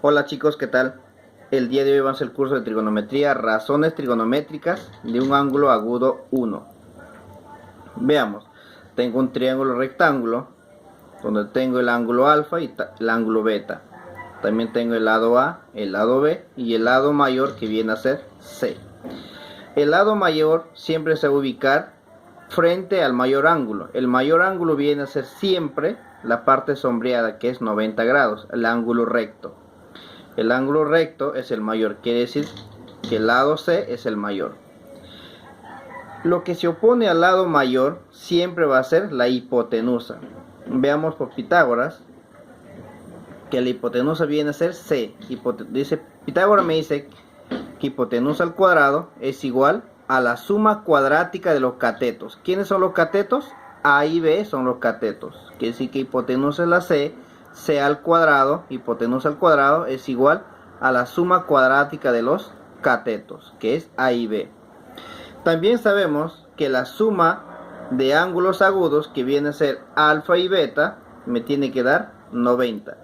Hola chicos, ¿qué tal? El día de hoy vamos al curso de trigonometría, razones trigonométricas de un ángulo agudo 1. Veamos, tengo un triángulo rectángulo donde tengo el ángulo alfa y el ángulo beta. También tengo el lado A, el lado B y el lado mayor que viene a ser C. El lado mayor siempre se va a ubicar frente al mayor ángulo. El mayor ángulo viene a ser siempre la parte sombreada, que es 90 grados, el ángulo recto. El ángulo recto es el mayor, quiere decir que el lado C es el mayor. Lo que se opone al lado mayor siempre va a ser la hipotenusa. Veamos por Pitágoras que la hipotenusa viene a ser C. Pitágoras me dice que hipotenusa al cuadrado es igual a la suma cuadrática de los catetos. ¿Quiénes son los catetos? A y B son los catetos. Quiere decir que hipotenusa es la C. C al cuadrado, hipotenusa al cuadrado, es igual a la suma cuadrática de los catetos, que es A y B. También sabemos que la suma de ángulos agudos, que viene a ser alfa y beta, me tiene que dar 90.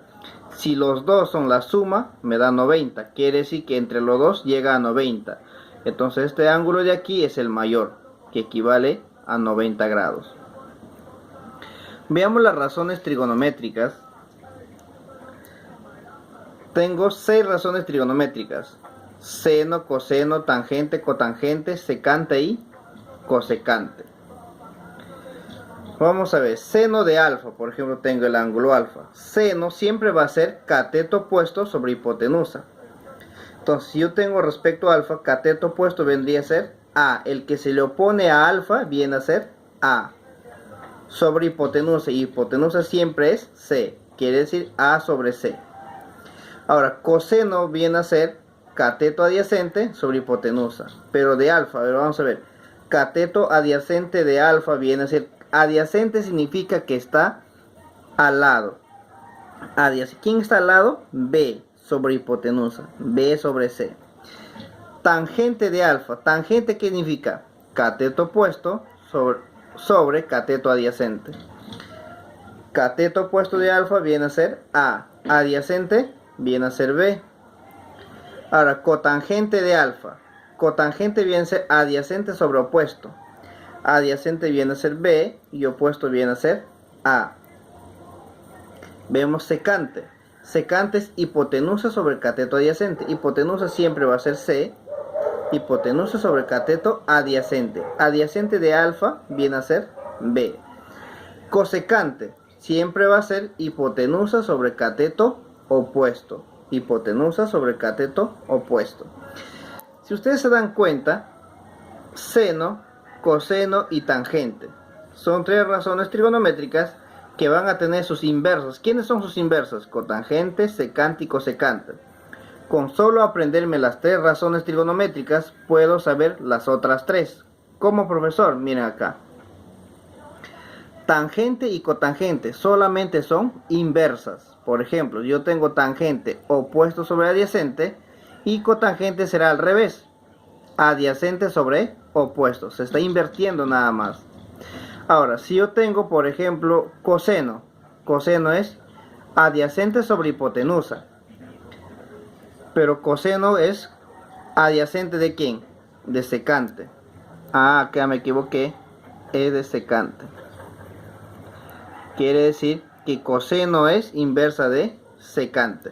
Si los dos son la suma, me da 90. Quiere decir que entre los dos llega a 90. Entonces este ángulo de aquí es el mayor, que equivale a 90 grados. Veamos las razones trigonométricas. Tengo 6 razones trigonométricas: seno, coseno, tangente, cotangente, secante y cosecante. Vamos a ver, seno de alfa, por ejemplo, tengo el ángulo alfa. Seno siempre va a ser cateto opuesto sobre hipotenusa. Entonces, si yo tengo respecto a alfa, cateto opuesto vendría a ser A. El que se le opone a alfa viene a ser A sobre hipotenusa, y hipotenusa siempre es C, quiere decir A sobre C. Ahora, coseno viene a ser cateto adyacente sobre hipotenusa, pero de alfa. A ver, vamos a ver. Cateto adyacente de alfa viene a ser, adyacente significa que está al lado. ¿Quién está al lado? B sobre hipotenusa, B sobre C. Tangente de alfa, tangente ¿qué significa? Cateto opuesto sobre cateto adyacente. Cateto opuesto de alfa viene a ser A, adyacente viene a ser B. Ahora, cotangente de alfa. Cotangente viene a ser adyacente sobre opuesto. Adyacente viene a ser B y opuesto viene a ser A. Vemos secante. Secante es hipotenusa sobre cateto adyacente. Hipotenusa siempre va a ser C. Hipotenusa sobre cateto adyacente. Adyacente de alfa viene a ser B. Cosecante siempre va a ser hipotenusa sobre cateto opuesto. Hipotenusa sobre cateto opuesto. Si ustedes se dan cuenta, seno, coseno y tangente son 3 razones trigonométricas que van a tener sus inversas. ¿Quiénes son sus inversas? Cotangente, secante y cosecante. Con solo aprenderme las 3 razones trigonométricas puedo saber las otras 3. ¿Cómo, profesor? Miren acá. Tangente y cotangente solamente son inversas. Por ejemplo, yo tengo tangente opuesto sobre adyacente y cotangente será al revés. Adyacente sobre opuesto. Se está invirtiendo nada más. Ahora, si yo tengo, por ejemplo, coseno. Coseno es adyacente sobre hipotenusa. Pero coseno es adyacente ¿de quién? De secante. Ah, acá me equivoqué. Es de secante. Quiere decir que coseno es inversa de secante.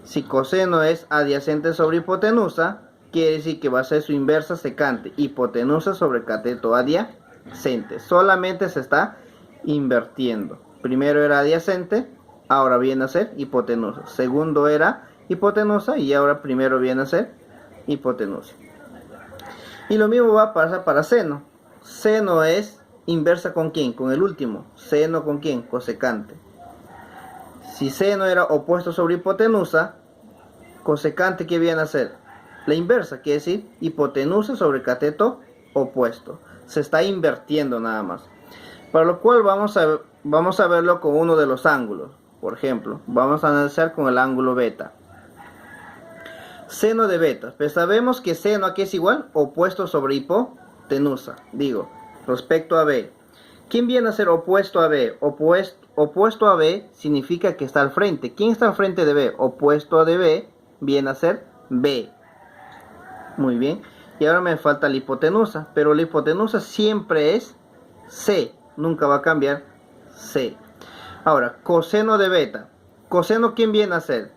Si coseno es adyacente sobre hipotenusa, quiere decir que va a ser su inversa secante. Hipotenusa sobre cateto adyacente. Solamente se está invirtiendo. Primero era adyacente, ahora viene a ser hipotenusa. Segundo era hipotenusa y ahora primero viene a ser hipotenusa. Y lo mismo va a pasar para seno. Seno es inversa ¿con quién? Con el último. Seno ¿con quién? Cosecante. Si seno era opuesto sobre hipotenusa, cosecante ¿qué viene a ser? La inversa, quiere decir hipotenusa sobre cateto opuesto. Se está invirtiendo nada más. Para lo cual vamos a verlo con uno de los ángulos. Por ejemplo, vamos a analizar con el ángulo beta. Seno de beta. Pues sabemos que seno aquí es igual opuesto sobre hipotenusa. Digo, respecto a B. ¿Quién viene a ser opuesto a B? opuesto a B significa que está al frente. ¿Quién está al frente de B? Opuesto a de B viene a ser B. Muy bien. Y ahora me falta la hipotenusa, pero la hipotenusa siempre es C, nunca va a cambiar C. Ahora, coseno de beta. Coseno, ¿quién viene a ser?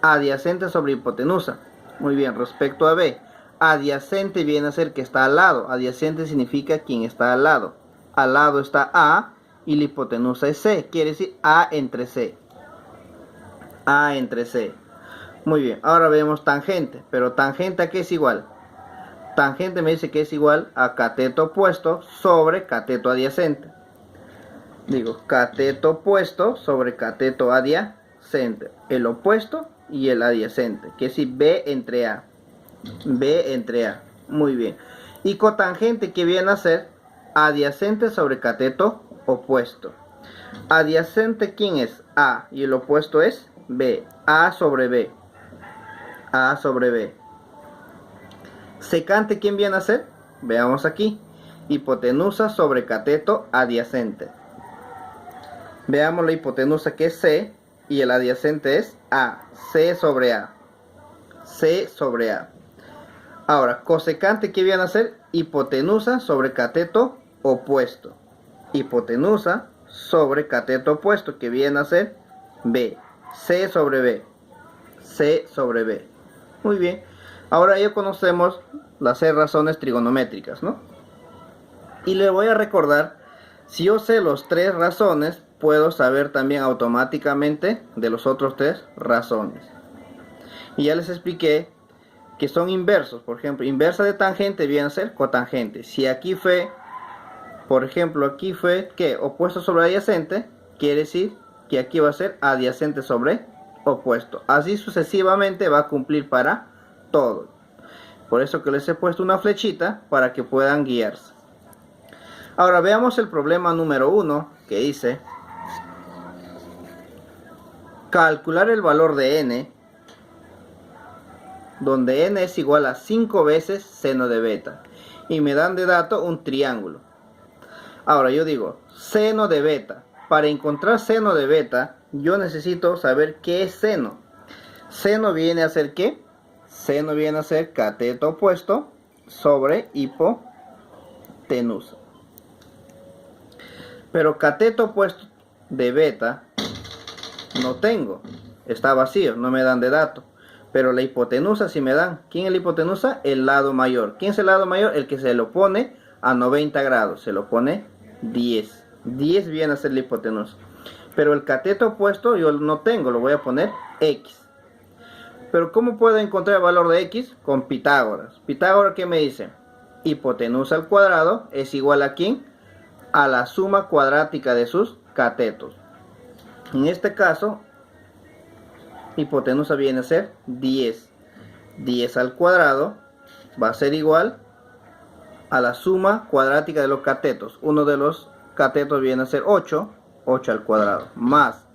Adyacente sobre hipotenusa. Muy bien, respecto a B. Adyacente viene a ser que está al lado. Adyacente significa quien está al lado. Al lado está A y la hipotenusa es C. Quiere decir A entre C. A entre C. Muy bien, ahora vemos tangente. Pero tangente, ¿a qué es igual? Tangente me dice que es igual a cateto opuesto sobre cateto adyacente. Digo, cateto opuesto sobre cateto adyacente. El opuesto y el adyacente. Que es decir, B entre A. B entre A. Muy bien. Y cotangente, que viene a ser adyacente sobre cateto opuesto. Adyacente, ¿quién es? A. Y el opuesto es B. A sobre B. A sobre B. Secante, ¿quién viene a ser? Veamos aquí. Hipotenusa sobre cateto adyacente. Veamos la hipotenusa, que es C, y el adyacente es A. C sobre A. C sobre A. Ahora, cosecante, ¿qué viene a ser? Hipotenusa sobre cateto opuesto. Hipotenusa sobre cateto opuesto, que viene a ser B. C sobre B. C sobre B. Muy bien. Ahora ya conocemos las 6 razones trigonométricas, ¿no? Y le voy a recordar, si yo sé los 3 razones, puedo saber también automáticamente de los otros 3 razones. Y ya les expliqué que son inversos. Por ejemplo, inversa de tangente viene a ser cotangente. Si aquí fue, por ejemplo, aquí fue, ¿qué? Opuesto sobre adyacente, quiere decir que aquí va a ser adyacente sobre opuesto. Así sucesivamente va a cumplir para todo. Por eso que les he puesto una flechita para que puedan guiarse. Ahora veamos el problema número 1, que dice calcular el valor de n, donde n es igual a 5 veces seno de beta. Y me dan de dato un triángulo. Ahora yo digo, seno de beta. Para encontrar seno de beta, yo necesito saber qué es seno. Seno viene a ser ¿qué? Seno viene a ser cateto opuesto sobre hipotenusa. Pero cateto opuesto de beta no tengo. Está vacío, no me dan de dato. Pero la hipotenusa sí me dan. ¿Quién es la hipotenusa? El lado mayor. ¿Quién es el lado mayor? El que se lo pone a 90 grados. Se lo pone 10. 10 viene a ser la hipotenusa. Pero el cateto opuesto yo no tengo. Lo voy a poner X. Pero ¿cómo puedo encontrar el valor de X? Con Pitágoras. Pitágoras, ¿qué me dice? Hipotenusa al cuadrado es igual a ¿quién? A la suma cuadrática de sus catetos. En este caso, hipotenusa viene a ser 10. 10 al cuadrado va a ser igual a la suma cuadrática de los catetos. Uno de los catetos viene a ser 8. 8 al cuadrado. Más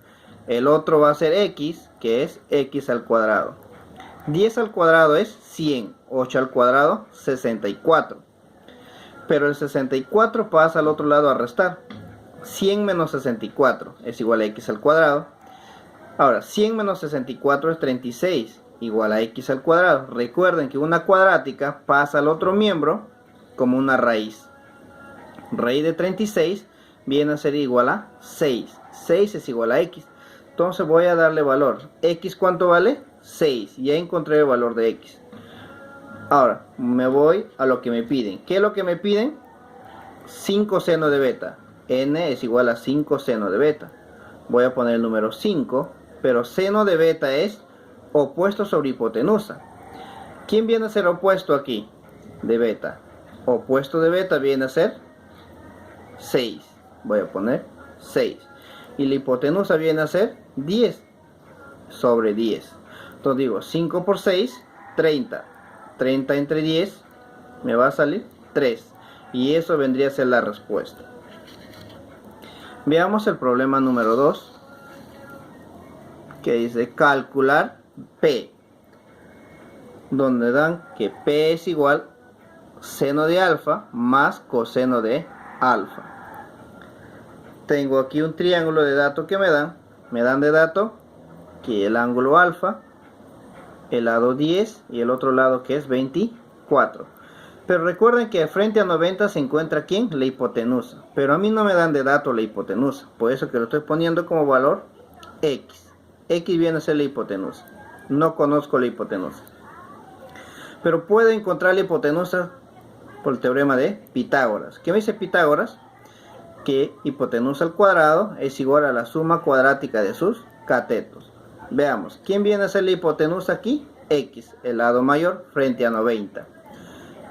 el otro va a ser X, que es X al cuadrado. 10 al cuadrado es 100. 8 al cuadrado, 64. Pero el 64 pasa al otro lado a restar. 100 menos 64 es igual a X al cuadrado. Ahora, 100 menos 64 es 36, igual a X al cuadrado. Recuerden que una cuadrática pasa al otro miembro como una raíz. Raíz de 36 viene a ser igual a 6. 6 es igual a X. Entonces voy a darle valor. ¿X cuánto vale? 6. Ya encontré el valor de X. Ahora, me voy a lo que me piden. ¿Qué es lo que me piden? 5 seno de beta. N es igual a 5 seno de beta. Voy a poner el número 5. Pero seno de beta es opuesto sobre hipotenusa. ¿Quién viene a ser opuesto aquí? De beta. Opuesto de beta viene a ser 6. Voy a poner 6. Y la hipotenusa viene a ser 10 sobre 10. Entonces digo 5 por 6, 30. 30 entre 10 me va a salir 3. Y eso vendría a ser la respuesta. Veamos el problema número 2. Que dice calcular P. Donde dan que P es igual seno de alfa más coseno de alfa. tengo aquí un triángulo de dato que me dan de dato que el ángulo alfa, el lado 10 y el otro lado que es 24. Pero recuerden que frente a 90 se encuentra ¿quién? La hipotenusa. Pero a mí no me dan de dato la hipotenusa, por eso que lo estoy poniendo como valor X. X viene a ser la hipotenusa. No conozco la hipotenusa. Pero puedo encontrar la hipotenusa por el teorema de Pitágoras. ¿Qué me dice Pitágoras? Que hipotenusa al cuadrado es igual a la suma cuadrática de sus catetos. Veamos, ¿quién viene a ser la hipotenusa aquí? X, el lado mayor frente a 90.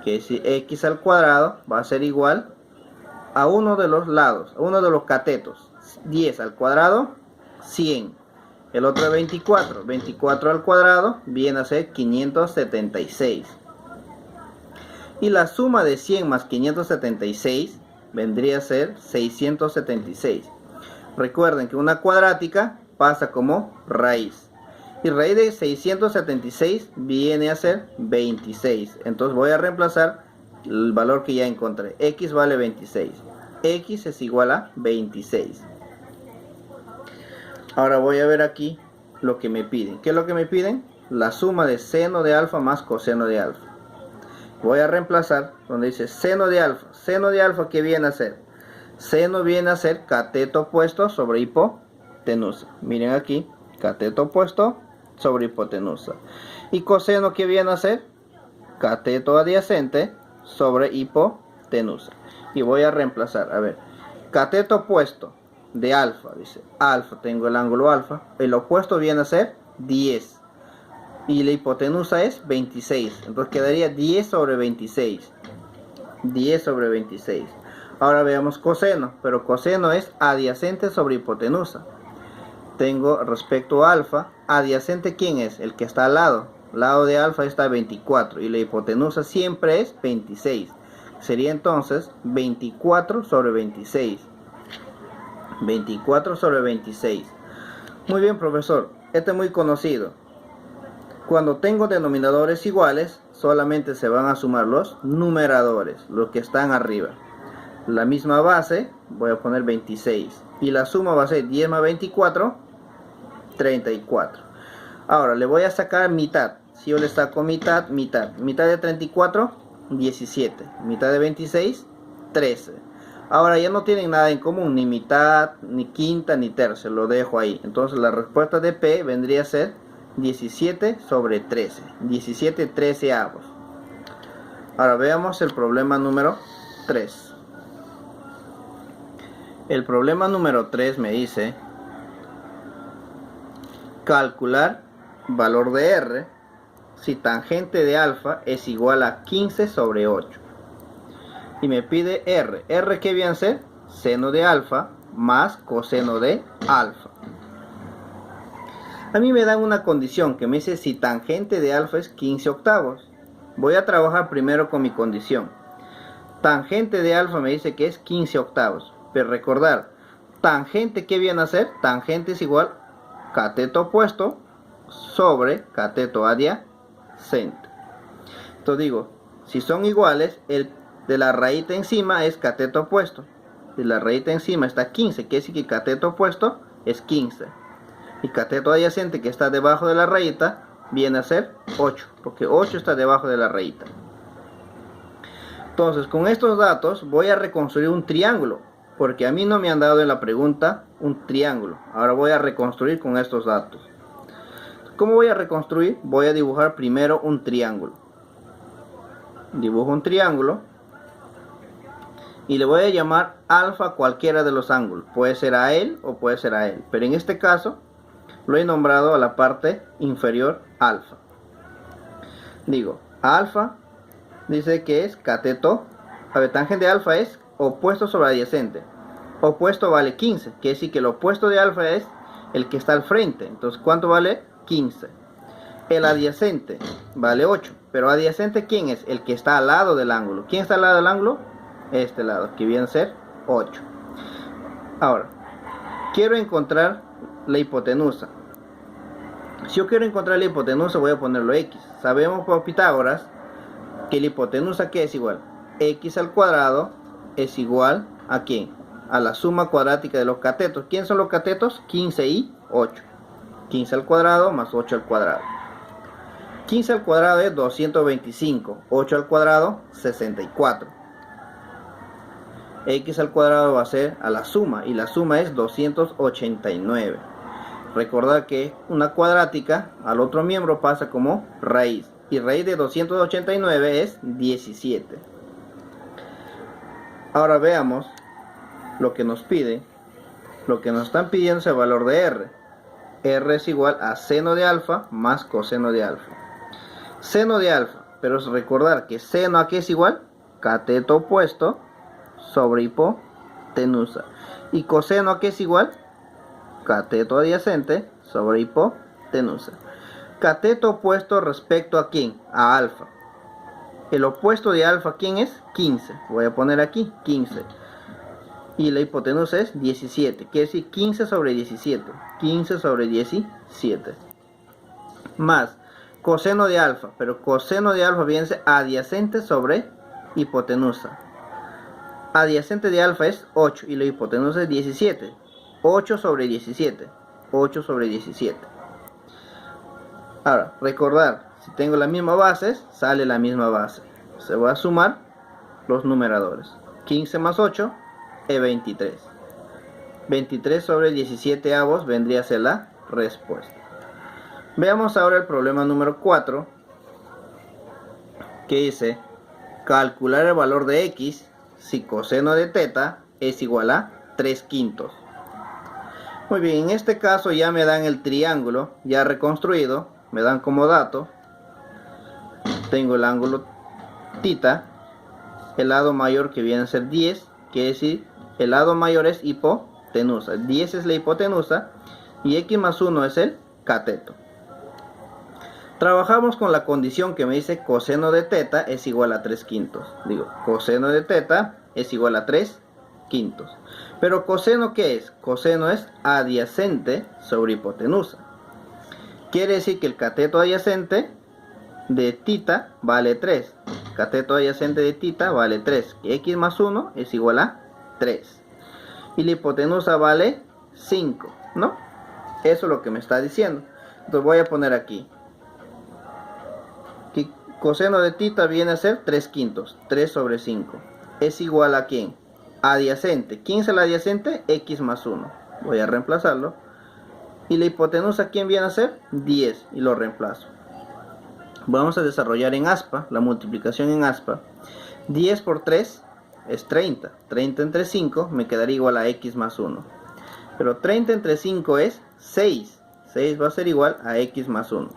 Que si X al cuadrado va a ser igual a uno de los lados, a uno de los catetos. 10 al cuadrado, 100. El otro es 24. 24 al cuadrado viene a ser 576. Y la suma de 100 más 576 vendría a ser 676. Recuerden que una cuadrática pasa como raíz. Y raíz de 676 viene a ser 26. Entonces voy a reemplazar el valor que ya encontré. X vale 26. X es igual a 26. Ahora voy a ver aquí lo que me piden. ¿Qué es lo que me piden? La suma de seno de alfa más coseno de alfa. Voy a reemplazar donde dice seno de alfa. Seno de alfa, ¿qué viene a ser? Seno viene a ser cateto opuesto sobre hipotenusa. Miren aquí, cateto opuesto sobre hipotenusa. Y coseno, ¿qué viene a ser? Cateto adyacente sobre hipotenusa. Y voy a reemplazar, a ver, cateto opuesto de alfa, dice alfa, tengo el ángulo alfa, el opuesto viene a ser 10 y la hipotenusa es 26, entonces quedaría 10 sobre 26. 10 sobre 26. Ahora veamos coseno, pero coseno es adyacente sobre hipotenusa. Tengo respecto a alfa, adyacente, ¿quién es? El que está al lado de alfa está 24 y la hipotenusa siempre es 26. Sería entonces 24 sobre 26. 24 sobre 26. Muy bien, profesor, este es muy conocido. Cuando tengo denominadores iguales, solamente se van a sumar los numeradores, los que están arriba. La misma base, voy a poner 26. Y la suma va a ser 10 más 24, 34. Ahora, le voy a sacar mitad. Si yo le saco mitad, mitad. Mitad de 34, 17. Mitad de 26, 13. Ahora ya no tienen nada en común, ni mitad, ni quinta, ni tercia, lo dejo ahí. Entonces la respuesta de P vendría a ser 17 sobre 13, 17 treceavos. Ahora veamos el problema número 3. El problema número 3 me dice calcular valor de R si tangente de alfa es igual a 15 sobre 8. Y me pide R. ¿R qué viene a ser? Seno de alfa más coseno de alfa. A mí me dan una condición que me dice si tangente de alfa es 15 octavos. Voy a trabajar primero con mi condición. Tangente de alfa me dice que es 15 octavos. Pero recordar, tangente, ¿qué viene a ser? Tangente es igual cateto opuesto sobre cateto adyacente. Entonces digo, si son iguales, el de la rayita encima es cateto opuesto. De la rayita encima está 15, que es que cateto opuesto es 15. Y cateto adyacente, que está debajo de la rayita, viene a ser 8, porque 8 está debajo de la rayita. Entonces, con estos datos voy a reconstruir un triángulo, porque a mí no me han dado en la pregunta un triángulo. Ahora voy a reconstruir con estos datos. ¿Cómo voy a reconstruir? Voy a dibujar primero un triángulo. Dibujo un triángulo y le voy a llamar alfa a cualquiera de los ángulos. Puede ser a él o puede ser a él, pero en este caso lo he nombrado a la parte inferior alfa. Digo, alfa dice que es cateto. A ver, tangente de alfa es opuesto sobre adyacente. Opuesto vale 15, quiere decir que el opuesto de alfa es el que está al frente. Entonces, ¿cuánto vale? 15. El adyacente vale 8. Pero adyacente, ¿quién es? El que está al lado del ángulo. ¿Quién está al lado del ángulo? Este lado, que viene a ser 8. Ahora, quiero encontrar la hipotenusa. Si yo quiero encontrar la hipotenusa, voy a ponerlo X. Sabemos por Pitágoras que la hipotenusa, ¿qué es igual? X al cuadrado es igual a ¿quién? a la suma cuadrática de los catetos. ¿Quiénes son los catetos? 15 y 8. 15 al cuadrado más 8 al cuadrado. 15 al cuadrado es 225. 8 al cuadrado, 64. X al cuadrado va a ser a la suma, y la suma es 289. Recordad que una cuadrática al otro miembro pasa como raíz, y raíz de 289 es 17. Ahora veamos lo que nos pide. Lo que nos están pidiendo es el valor de R. R es igual a seno de alfa más coseno de alfa. Seno de alfa, pero recordar que seno a qué es igual, cateto opuesto sobre hipotenusa. Y coseno a qué es igual, cateto adyacente sobre hipotenusa. Cateto opuesto respecto a quién, a alfa. El opuesto de alfa, ¿quién es? 15. Voy a poner aquí 15. Y la hipotenusa es 17. Quiere decir 15 sobre 17. 15 sobre 17. Más coseno de alfa. Pero coseno de alfa viene a ser adyacente sobre hipotenusa. Adyacente de alfa es 8 y la hipotenusa es 17. 8 sobre 17. 8 sobre 17. Ahora, recordar, si tengo la misma base, sale la misma base. Se va a sumar los numeradores. 15 más 8 es 23. 23 sobre 17 avos vendría a ser la respuesta. Veamos ahora el problema número 4, que dice calcular el valor de x si coseno de teta es igual a 3/5. Muy bien, en este caso ya me dan el triángulo ya reconstruido, me dan como dato, tengo el ángulo tita, el lado mayor que viene a ser 10, quiere decir el lado mayor es hipotenusa, 10 es la hipotenusa y x más 1 es el cateto. Trabajamos con la condición que me dice coseno de teta es igual a 3/5. Digo, coseno de teta es igual a 3/5. Pero coseno, ¿qué es? Coseno es adyacente sobre hipotenusa. Quiere decir que el cateto adyacente de tita vale 3. Cateto adyacente de tita vale 3. Que x más 1 es igual a 3. Y la hipotenusa vale 5, ¿no? Eso es lo que me está diciendo. Entonces voy a poner aquí. Que coseno de tita viene a ser 3/5. 3 sobre 5. Es igual a ¿quién? Adyacente. ¿Quién es el adyacente? X más 1. Voy a reemplazarlo. Y la hipotenusa, ¿quién viene a ser? 10. Y lo reemplazo. Vamos a desarrollar en aspa, la multiplicación en aspa. 10 por 3 es 30. 30 entre 5 me quedaría igual a x más 1. Pero 30 entre 5 es 6. 6 va a ser igual a x más 1.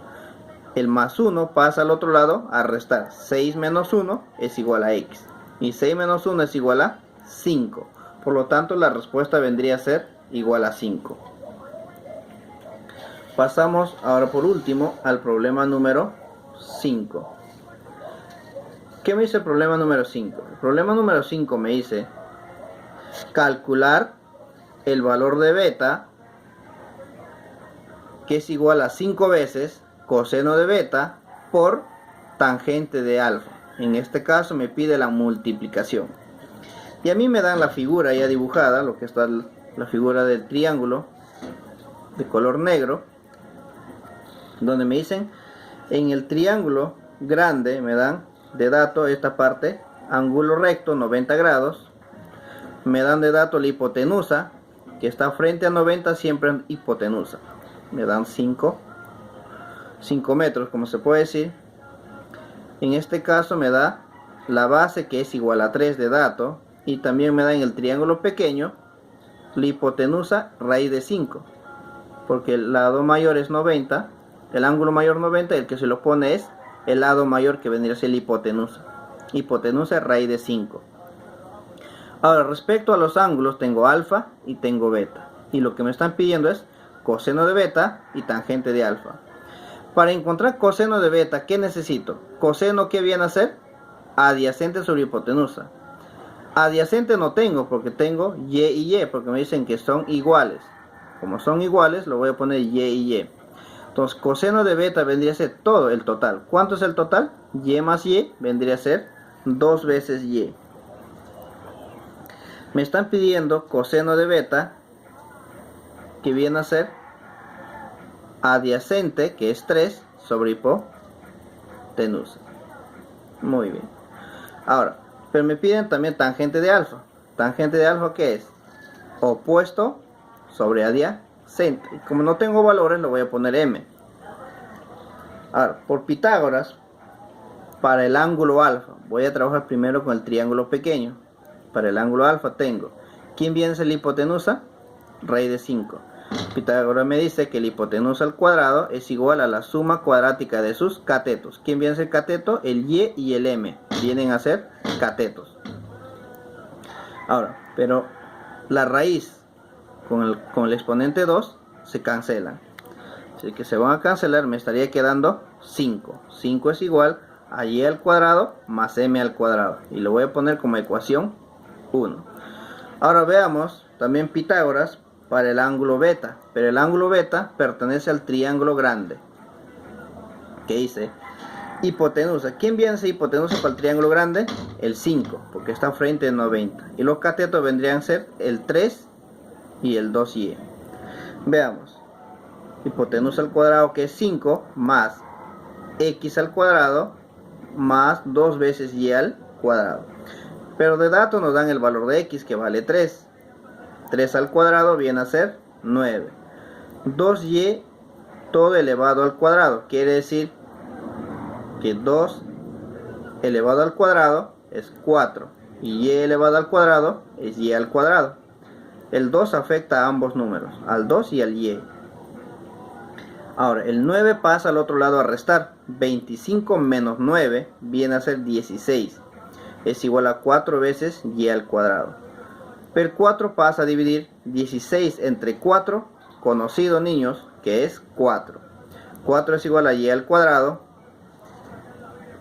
El más 1 pasa al otro lado a restar. 6 menos 1 es igual a x. Y 6 menos 1 es igual a 5. Por lo tanto, la respuesta vendría a ser igual a 5. Pasamos ahora por último al problema número 5. ¿Qué me dice el problema número 5? El problema número 5 me dice calcular el valor de beta, que es igual a 5 veces coseno de beta por tangente de alfa. En este caso me pide la multiplicación. Y a mí me dan la figura ya dibujada, lo que está la figura del triángulo de color negro, donde me dicen en el triángulo grande me dan de dato esta parte, ángulo recto 90 grados, me dan de dato la hipotenusa que está frente a 90, siempre en hipotenusa, me dan 5 metros, como se puede decir. En este caso me da la base, que es igual a 3 de dato, y también me da en el triángulo pequeño la hipotenusa raíz de 5, porque el lado mayor es 90, el ángulo mayor 90, el que se lo pone es el lado mayor, que vendría a ser la hipotenusa. Hipotenusa raíz de 5. Ahora, respecto a los ángulos, tengo alfa y tengo beta, y lo que me están pidiendo es coseno de beta y tangente de alfa. Para encontrar coseno de beta, ¿qué necesito? Coseno, ¿qué viene a ser? Adyacente sobre hipotenusa. Adyacente no tengo, porque tengo y y, porque me dicen que son iguales. Como son iguales, lo voy a poner y y. Entonces, coseno de beta vendría a ser todo el total. ¿Cuánto es el total? Y más y vendría a ser 2 veces y. Me están pidiendo coseno de beta, que viene a ser adyacente, que es 3, sobre hipotenusa. Muy bien. Ahora, pero me piden también tangente de alfa. Tangente de alfa, ¿qué es? Opuesto sobre adyacente. Y como no tengo valores, lo voy a poner m. Ahora, por Pitágoras, para el ángulo alfa, voy a trabajar primero con el triángulo pequeño. Para el ángulo alfa tengo, ¿quién viene a ser la hipotenusa? Raíz de 5. Pitágoras me dice que la hipotenusa al cuadrado es igual a la suma cuadrática de sus catetos. ¿Quién viene a ser cateto? El y y el m vienen a ser catetos. Ahora, pero la raíz con el exponente 2 se cancelan. Así que se van a cancelar, me estaría quedando 5. 5 es igual a y al cuadrado más m al cuadrado. Y lo voy a poner como ecuación 1. Ahora veamos también Pitágoras para el ángulo beta. Pero el ángulo beta pertenece al triángulo grande, que dice hipotenusa. ¿Quién viene a ser hipotenusa para el triángulo grande? El 5, porque está frente a 90. Y los catetos vendrían a ser el 3 y el 2y. Veamos. Hipotenusa al cuadrado, que es 5, más x al cuadrado, más 2 veces y al cuadrado. Pero de datos nos dan el valor de x, que vale 3. 3 al cuadrado viene a ser 9. 2y todo elevado al cuadrado. Quiere decir que 2 elevado al cuadrado es 4. Y y elevado al cuadrado es y al cuadrado. El 2 afecta a ambos números, al 2 y al y. Ahora, el 9 pasa al otro lado a restar. 25 menos 9 viene a ser 16. Es igual a 4 veces y al cuadrado. Pero 4 pasa a dividir 16 entre 4, conocido, niños, que es 4. 4 es igual a y al cuadrado.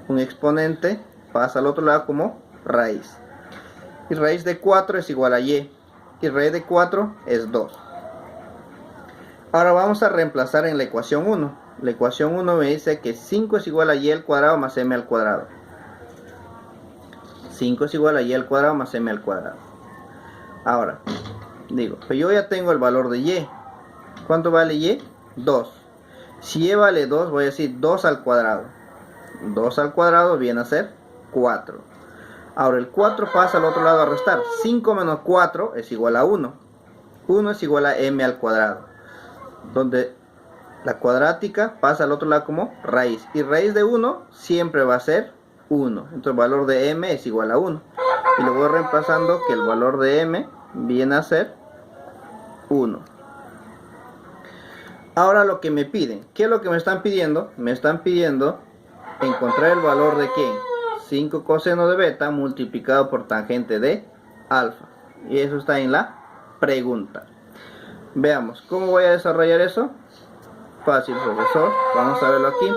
Un exponente pasa al otro lado como raíz. Y raíz de 4 es igual a y. Y raíz de 4 es 2. Ahora vamos a reemplazar en la ecuación 1. La ecuación 1 me dice que 5 es igual a y al cuadrado más m al cuadrado. 5 es igual a y al cuadrado más m al cuadrado. Ahora, digo, pues yo ya tengo el valor de y. ¿Cuánto vale y? 2. Si y vale 2, voy a decir 2 al cuadrado. 2 al cuadrado viene a ser 4. Ahora el 4 pasa al otro lado a restar. 5 menos 4 es igual a 1. 1 es igual a m al cuadrado, donde la cuadrática pasa al otro lado como raíz. Y raíz de 1 siempre va a ser 1. Entonces el valor de m es igual a 1. Y lo voy reemplazando, que el valor de m viene a ser 1. Ahora lo que me piden, ¿qué es lo que me están pidiendo? Me están pidiendo encontrar el valor de ¿qué? 5 coseno de beta multiplicado por tangente de alfa. Y eso está en la pregunta. Veamos, ¿cómo voy a desarrollar eso? Fácil, profesor. Vamos a verlo aquí.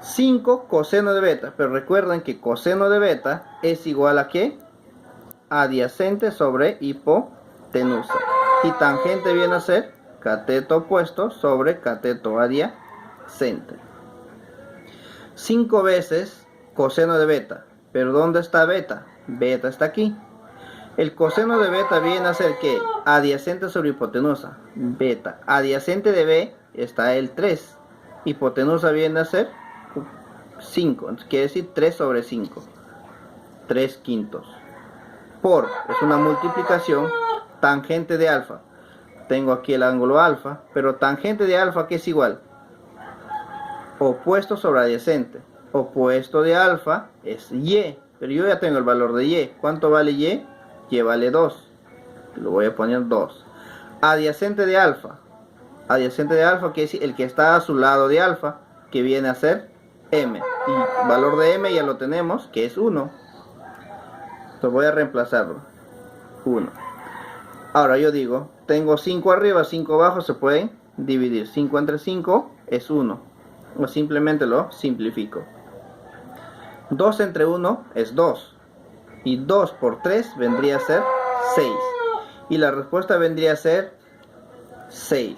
5 coseno de beta. Pero recuerden que coseno de beta es igual a ¿qué? Adyacente sobre hipotenusa. Y tangente viene a ser cateto opuesto sobre cateto adyacente. 5 veces coseno de beta. ¿Pero dónde está beta? Beta está aquí. El coseno de beta viene a ser ¿qué? Adyacente sobre hipotenusa. Beta. Adyacente de b está el 3. Hipotenusa viene a ser 5. Entonces quiere decir 3 sobre 5. 3 quintos. Por, es una multiplicación, tangente de alfa. Tengo aquí el ángulo alfa, pero tangente de alfa, ¿qué es igual? Opuesto sobre adyacente. Opuesto de alfa es y. Pero yo ya tengo el valor de y. ¿Cuánto vale y? Y vale 2. Lo voy a poner 2. Adyacente de alfa. Adyacente de alfa, que es el que está a su lado de alfa, que viene a ser m. Y el valor de m ya lo tenemos, que es 1. Entonces voy a reemplazarlo. 1. Ahora yo digo, tengo 5 arriba, 5 abajo, se pueden dividir. 5 entre 5 es 1. O simplemente lo simplifico. 2 entre 1 es 2. Y 2 por 3 vendría a ser 6. Y la respuesta vendría a ser 6.